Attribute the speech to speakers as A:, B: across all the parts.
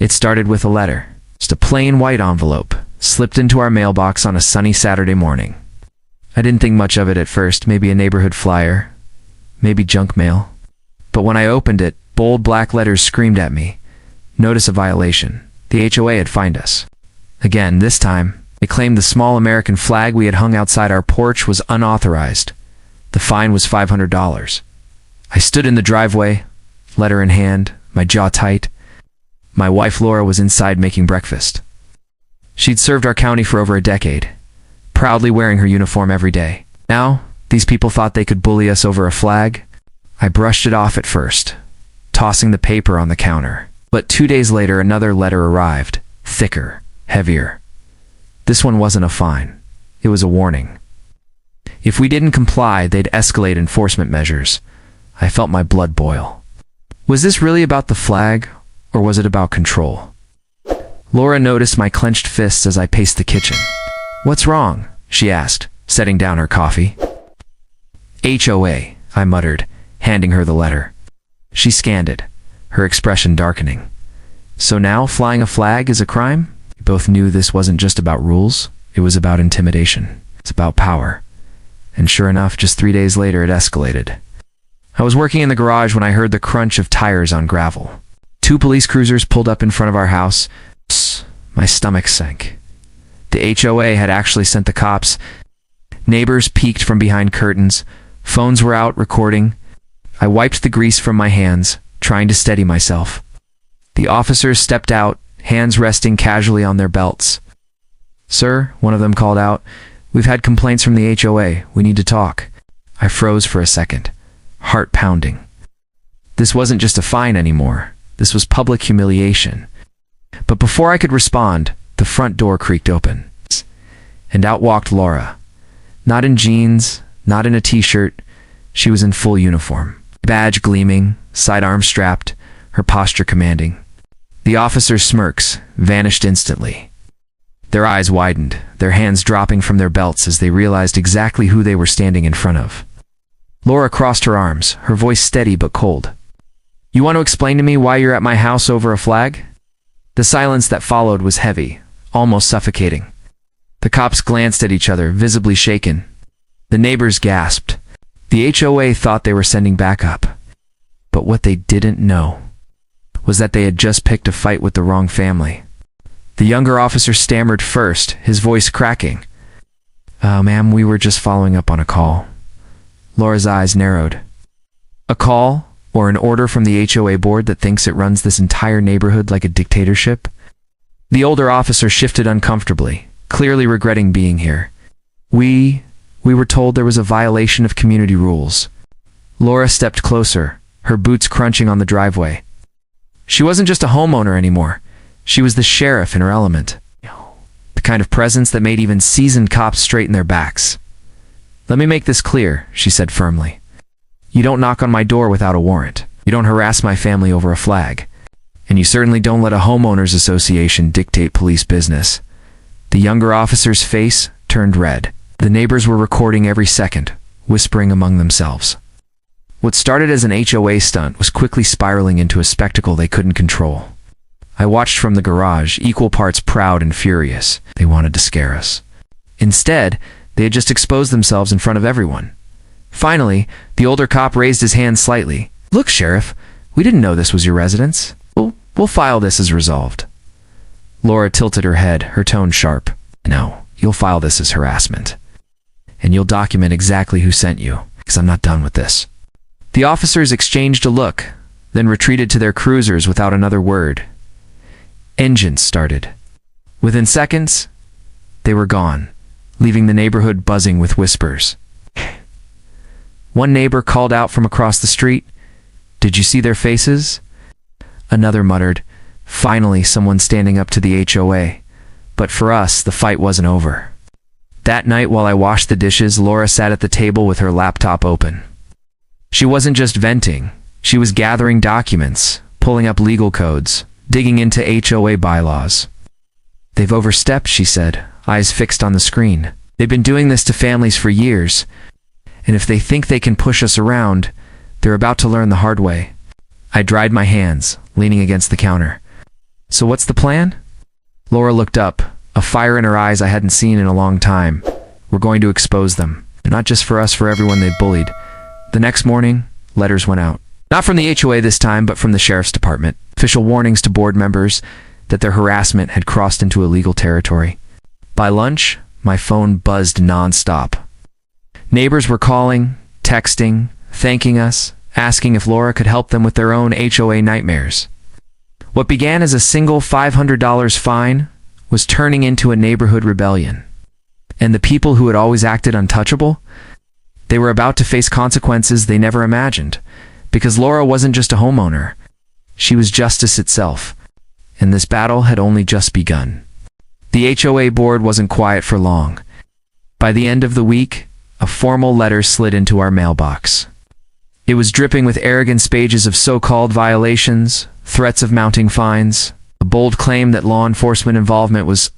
A: It started with a letter, just a plain white envelope, slipped into our mailbox on a sunny Saturday morning. I didn't think much of it at first, maybe a neighborhood flyer, maybe junk mail. But when I opened it, bold black letters screamed at me. Notice of violation. The HOA had fined us. Again, this time, it claimed the small American flag we had hung outside our porch was unauthorized. The fine was $500. I stood in the driveway, letter in hand, my jaw tight. My wife Laura was inside making breakfast. She'd served our county for over a decade, proudly wearing her uniform every day. Now, these people thought they could bully us over a flag. I brushed it off at first, tossing the paper on the counter. But 2 days later, another letter arrived, thicker, heavier. This one wasn't a fine. It was a warning. If we didn't comply, they'd escalate enforcement measures. I felt my blood boil. Was this really about the flag, or was it about control? Laura noticed my clenched fists as I paced the kitchen. "What's wrong?" she asked, setting down her coffee. "HOA," I muttered, handing her the letter. She scanned it, her expression darkening. So now flying a flag is a crime? We both knew this wasn't just about rules. It was about intimidation. It's about power. And sure enough, just 3 days later, it escalated. I was working in the garage when I heard the crunch of tires on gravel. 2 police cruisers pulled up in front of our house. Psst, my stomach sank. The HOA had actually sent the cops. Neighbors peeked from behind curtains. Phones were out, recording. I wiped the grease from my hands, trying to steady myself. The officers stepped out, hands resting casually on their belts. "Sir," one of them called out, "we've had complaints from the HOA. We need to talk." I froze for a second, heart pounding. This wasn't just a fine anymore. This was public humiliation. But before I could respond, the front door creaked open. And out walked Laura. Not in jeans, not in a t-shirt. She was in full uniform. Badge gleaming, sidearm strapped, her posture commanding. The officers' smirks vanished instantly. Their eyes widened, their hands dropping from their belts as they realized exactly who they were standing in front of. Laura crossed her arms, her voice steady but cold. "You want to explain to me why you're at my house over a flag?" The silence that followed was heavy, almost suffocating. The cops glanced at each other, visibly shaken. The neighbors gasped. The HOA thought they were sending backup. But what they didn't know was that they had just picked a fight with the wrong family. The younger officer stammered first, his voice cracking. Ma'am, we were just following up on a call." Laura's eyes narrowed. "A call? Or an order from the HOA board that thinks it runs this entire neighborhood like a dictatorship?" The older officer shifted uncomfortably, clearly regretting being here. We were told there was a violation of community rules." Laura stepped closer, her boots crunching on the driveway. She wasn't just a homeowner anymore. She was the sheriff in her element. The kind of presence that made even seasoned cops straighten their backs. "Let me make this clear," she said firmly. "You don't knock on my door without a warrant. You don't harass my family over a flag. And you certainly don't let a homeowners association dictate police business." The younger officer's face turned red. The neighbors were recording every second, whispering among themselves. What started as an HOA stunt was quickly spiraling into a spectacle they couldn't control. I watched from the garage, equal parts proud and furious. They wanted to scare us. Instead, they had just exposed themselves in front of everyone. Finally, the older cop raised his hand slightly. "Look, Sheriff, we didn't know this was your residence. We'll file this as resolved." Laura tilted her head, her tone sharp. "No, you'll file this as harassment. And you'll document exactly who sent you, because I'm not done with this." The officers exchanged a look, then retreated to their cruisers without another word. Engines started. Within seconds, they were gone, leaving the neighborhood buzzing with whispers. One neighbor called out from across the street, "Did you see their faces?" Another muttered, "Finally, someone standing up to the HOA." But for us, the fight wasn't over. That night, while I washed the dishes, Laura sat at the table with her laptop open. She wasn't just venting. She was gathering documents, pulling up legal codes, digging into HOA bylaws. "They've overstepped," she said, eyes fixed on the screen. "They've been doing this to families for years. And if they think they can push us around, they're about to learn the hard way." I dried my hands, leaning against the counter. So what's the plan? Laura looked up, a fire in her eyes I hadn't seen in a long time. We're going to expose them. Not just for us, for everyone they've bullied. The next morning, letters went out. Not from the HOA this time, but from the sheriff's department. Official warnings to board members that their harassment had crossed into illegal territory. By lunch, my phone buzzed nonstop. Neighbors were calling, texting, thanking us, asking if Laura could help them with their own HOA nightmares. What began as a single $500 fine was turning into a neighborhood rebellion. And the people who had always acted untouchable, they were about to face consequences they never imagined. Because Laura wasn't just a homeowner. She was justice itself. And this battle had only just begun. The HOA board wasn't quiet for long. By the end of the week, a formal letter slid into our mailbox. It was dripping with arrogant pages of so-called violations, threats of mounting fines, a bold claim that law enforcement involvement was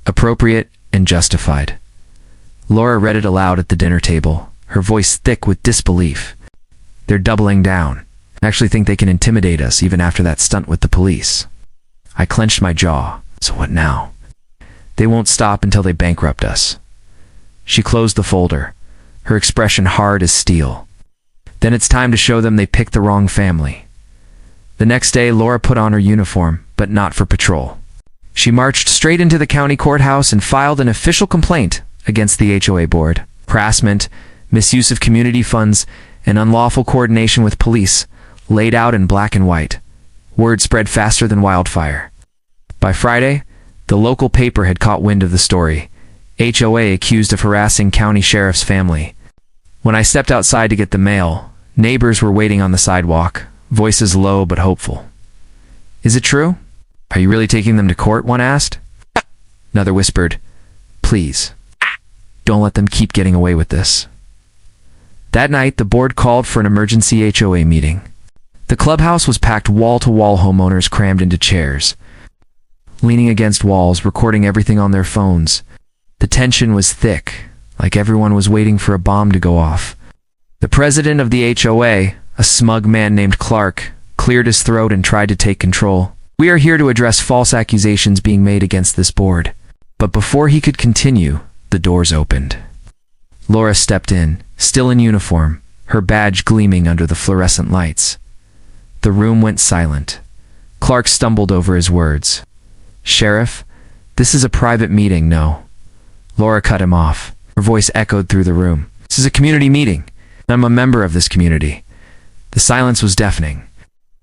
A: appropriate and justified. Laura read it aloud at the dinner table, her voice thick with disbelief. They're doubling down. I actually think they can intimidate us even after that stunt with the police. I clenched my jaw. So what now? They won't stop until they bankrupt us. She closed the folder, her expression hard as steel. Then it's time to show them they picked the wrong family. The next day, Laura put on her uniform, but not for patrol. She marched straight into the county courthouse and filed an official complaint against the HOA board. Harassment, misuse of community funds, and unlawful coordination with police, laid out in black and white. Word spread faster than wildfire. By Friday, the local paper had caught wind of the story. HOA accused of harassing county sheriff's family. When I stepped outside to get the mail, neighbors were waiting on the sidewalk, voices low but hopeful. Is it true? Are you really taking them to court? One asked. Another whispered, please, don't let them keep getting away with this. That night, the board called for an emergency HOA meeting. The clubhouse was packed wall-to-wall, homeowners crammed into chairs, leaning against walls, recording everything on their phones. The tension was thick, like everyone was waiting for a bomb to go off. The president of the HOA, a smug man named Clark, cleared his throat and tried to take control. We are here to address false accusations being made against this board. But before he could continue, the doors opened. Laura stepped in, still in uniform, her badge gleaming under the fluorescent lights. The room went silent. Clark stumbled over his words. Sheriff, this is a private meeting, no. Laura cut him off. Her voice echoed through the room. This is a community meeting. I'm a member of this community. The silence was deafening.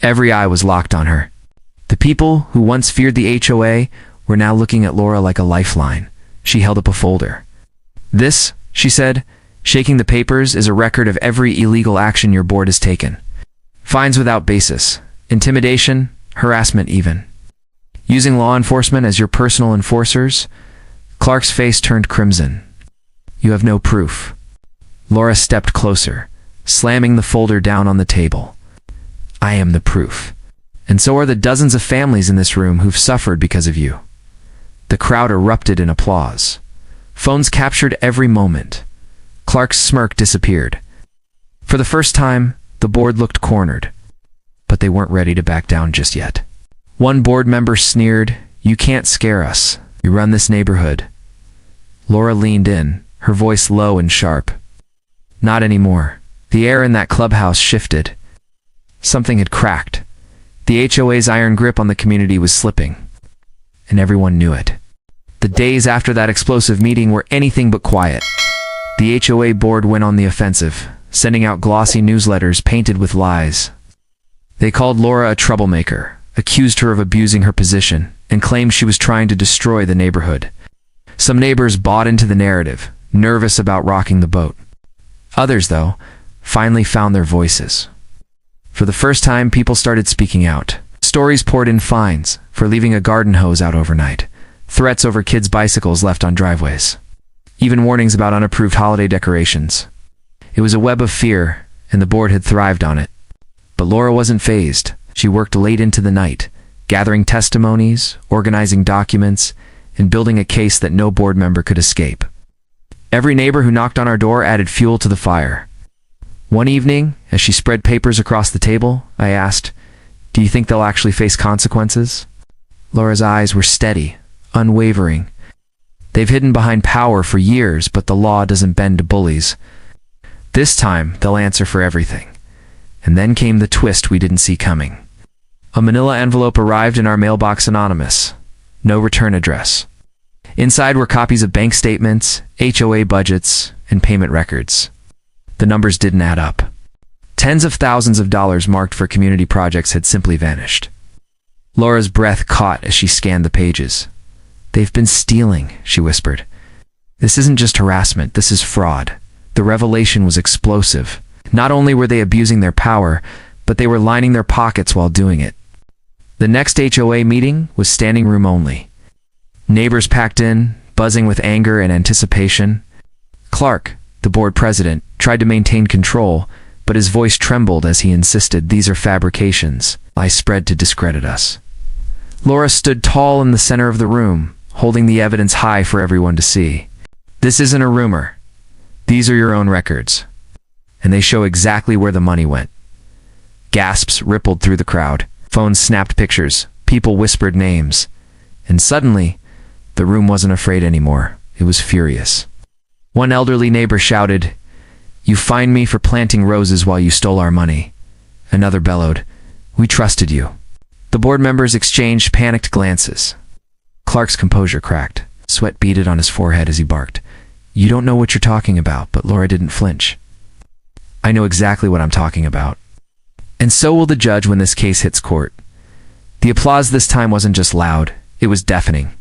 A: Every eye was locked on her. The people who once feared the HOA were now looking at Laura like a lifeline. She held up a folder. This, she said, shaking the papers, is a record of every illegal action your board has taken. Fines without basis, intimidation, harassment even. Using law enforcement as your personal enforcers. Clark's face turned crimson. You have no proof. Laura stepped closer, slamming the folder down on the table. I am the proof. And so are the dozens of families in this room who've suffered because of you. The crowd erupted in applause. Phones captured every moment. Clark's smirk disappeared. For the first time, the board looked cornered. But they weren't ready to back down just yet. One board member sneered, "You can't scare us. We run this neighborhood." Laura leaned in, her voice low and sharp. Not anymore. The air in that clubhouse shifted. Something had cracked. The HOA's iron grip on the community was slipping. And everyone knew it. The days after that explosive meeting were anything but quiet. The HOA board went on the offensive, sending out glossy newsletters painted with lies. They called Laura a troublemaker, accused her of abusing her position, and claimed she was trying to destroy the neighborhood. Some neighbors bought into the narrative, nervous about rocking the boat. Others, though, finally found their voices. For the first time, people started speaking out. Stories poured in: fines for leaving a garden hose out overnight, threats over kids' bicycles left on driveways, even warnings about unapproved holiday decorations. It was a web of fear, and the board had thrived on it. But Laura wasn't fazed. She worked late into the night, gathering testimonies, organizing documents, and building a case that no board member could escape. Every neighbor who knocked on our door added fuel to the fire. One evening, as she spread papers across the table, I asked, "Do you think they'll actually face consequences?" Laura's eyes were steady, unwavering. They've hidden behind power for years, but the law doesn't bend to bullies. This time, they'll answer for everything. And then came the twist we didn't see coming. A manila envelope arrived in our mailbox anonymous. No return address. Inside were copies of bank statements, HOA budgets, and payment records. The numbers didn't add up. Tens of thousands of dollars marked for community projects had simply vanished. Laura's breath caught as she scanned the pages. "They've been stealing," she whispered. "This isn't just harassment, this is fraud." The revelation was explosive. Not only were they abusing their power, but they were lining their pockets while doing it. The next HOA meeting was standing room only. Neighbors packed in, buzzing with anger and anticipation. Clark, the board president, tried to maintain control, but his voice trembled as he insisted, "These are fabrications. Lies spread to discredit us." Laura stood tall in the center of the room, holding the evidence high for everyone to see. "This isn't a rumor. These are your own records. And they show exactly where the money went." Gasps rippled through the crowd. Phones snapped pictures. People whispered names. And suddenly, the room wasn't afraid anymore. It was furious. One elderly neighbor shouted, "You fined me for planting roses while you stole our money." Another bellowed, "We trusted you." The board members exchanged panicked glances. Clark's composure cracked. Sweat beaded on his forehead as he barked, "You don't know what you're talking about," but Laura didn't flinch. "I know exactly what I'm talking about. And so will the judge when this case hits court." The applause this time wasn't just loud, it was deafening.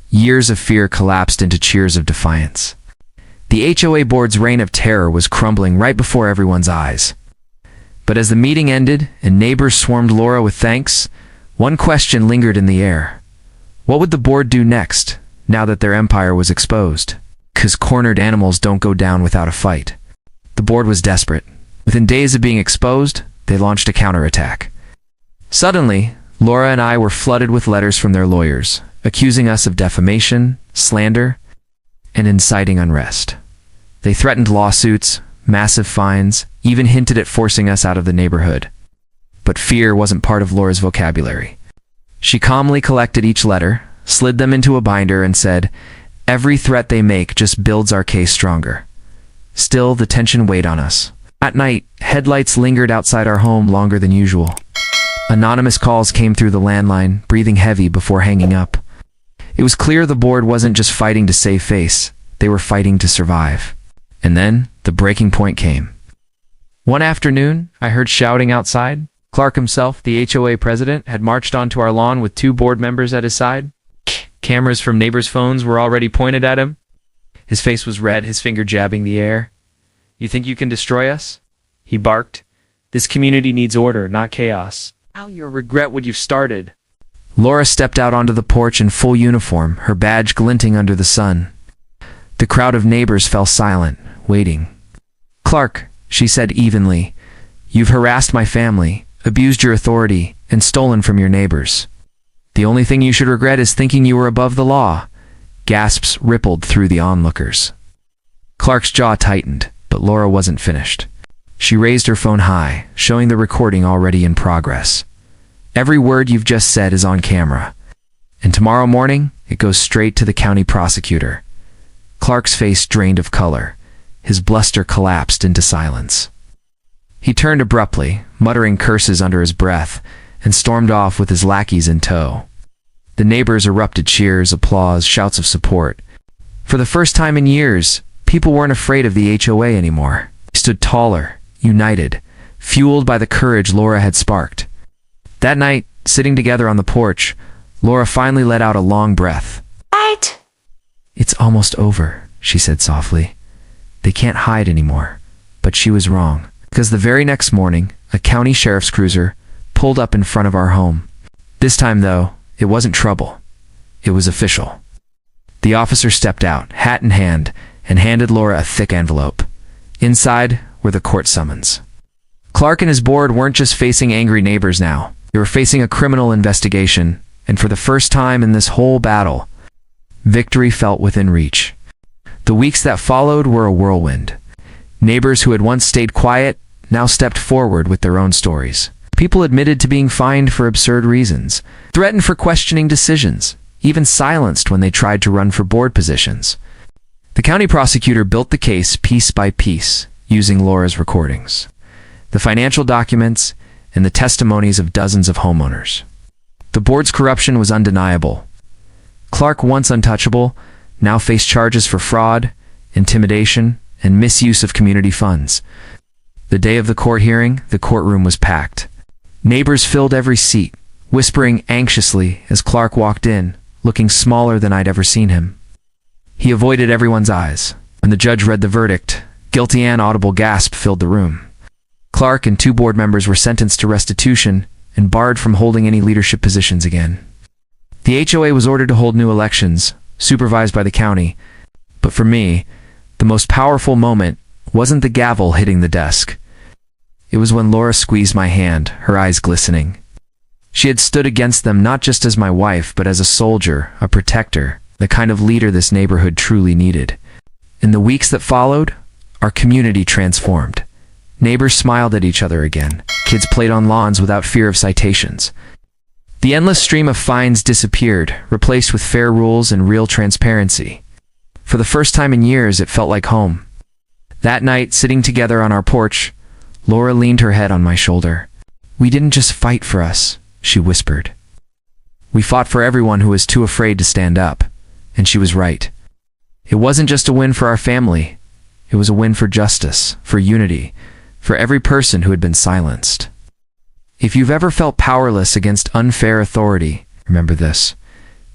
A: Years of fear collapsed into cheers of defiance. The HOA board's reign of terror was crumbling right before everyone's eyes. But as the meeting ended and neighbors swarmed Laura with thanks, one question lingered in the air. What would the board do next, now that their empire was exposed? 'Cause cornered animals don't go down without a fight. The board was desperate. Within days of being exposed, they launched a counterattack. Suddenly, Laura and I were flooded with letters from their lawyers, accusing us of defamation, slander, and inciting unrest. They threatened lawsuits, massive fines, even hinted at forcing us out of the neighborhood. But fear wasn't part of Laura's vocabulary. She calmly collected each letter, slid them into a binder, and said, "Every threat they make just builds our case stronger." Still, the tension weighed on us. At night, headlights lingered outside our home longer than usual. Anonymous calls came through the landline, breathing heavy before hanging up. It was clear the board wasn't just fighting to save face, they were fighting to survive. And then, the breaking point came. One afternoon, I heard shouting outside. Clark himself, the HOA president, had marched onto our lawn with 2 board members at his side. Cameras from neighbors' phones were already pointed at him. His face was red, his finger jabbing the air. "You think you can destroy us?" he barked. "This community needs order, not chaos. Now you'll regret what you've started." Laura stepped out onto the porch in full uniform, her badge glinting under the sun. The crowd of neighbors fell silent, waiting. "Clark," she said evenly, "you've harassed my family, abused your authority, and stolen from your neighbors. The only thing you should regret is thinking you were above the law." Gasps rippled through the onlookers. Clark's jaw tightened, but Laura wasn't finished. She raised her phone high, showing the recording already in progress. "Every word you've just said is on camera. And tomorrow morning, it goes straight to the county prosecutor." Clark's face drained of color. His bluster collapsed into silence. He turned abruptly, muttering curses under his breath, and stormed off with his lackeys in tow. The neighbors erupted cheers, applause, shouts of support. For the first time in years, people weren't afraid of the HOA anymore. They stood taller, united, fueled by the courage Laura had sparked. That night, sitting together on the porch, Laura finally let out a long breath. "Right." "It's almost over," she said softly. "They can't hide anymore." But she was wrong, because the very next morning, a county sheriff's cruiser pulled up in front of our home. This time, though, it wasn't trouble. It was official. The officer stepped out, hat in hand, and handed Laura a thick envelope. Inside were the court summons. Clark and his board weren't just facing angry neighbors now. They were facing a criminal investigation, and for the first time in this whole battle, victory felt within reach. The weeks that followed were a whirlwind. Neighbors who had once stayed quiet now stepped forward with their own stories. People admitted to being fined for absurd reasons, threatened for questioning decisions, even silenced when they tried to run for board positions. The county prosecutor built the case piece by piece, using Laura's recordings, the financial documents, and the testimonies of dozens of homeowners. The board's corruption was undeniable. Clark, once untouchable, now faced charges for fraud, intimidation, and misuse of community funds. The day of the court hearing, the courtroom was packed. Neighbors filled every seat, whispering anxiously as Clark walked in, looking smaller than I'd ever seen him. He avoided everyone's eyes. When the judge read the verdict, guilty and audible gasp filled the room. Clark and 2 board members were sentenced to restitution and barred from holding any leadership positions again. The HOA was ordered to hold new elections, supervised by the county. But for me, the most powerful moment wasn't the gavel hitting the desk. It was when Laura squeezed my hand, her eyes glistening. She had stood against them not just as my wife, but as a soldier, a protector, the kind of leader this neighborhood truly needed. In the weeks that followed, our community transformed. Neighbors smiled at each other again. Kids played on lawns without fear of citations. The endless stream of fines disappeared, replaced with fair rules and real transparency. For the first time in years, it felt like home. That night, sitting together on our porch, Laura leaned her head on my shoulder. "We didn't just fight for us," she whispered. "We fought for everyone who was too afraid to stand up." And she was right. It wasn't just a win for our family. It was a win for justice, for unity, for every person who had been silenced. If you've ever felt powerless against unfair authority, remember this.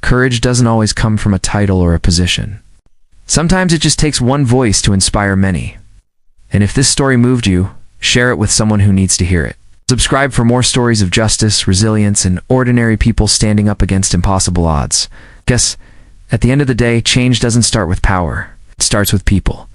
A: Courage doesn't always come from a title or a position. Sometimes it just takes one voice to inspire many. And if this story moved you, share it with someone who needs to hear it. Subscribe for more stories of justice, resilience, and ordinary people standing up against impossible odds. Guess, at the end of the day, change doesn't start with power. It starts with people.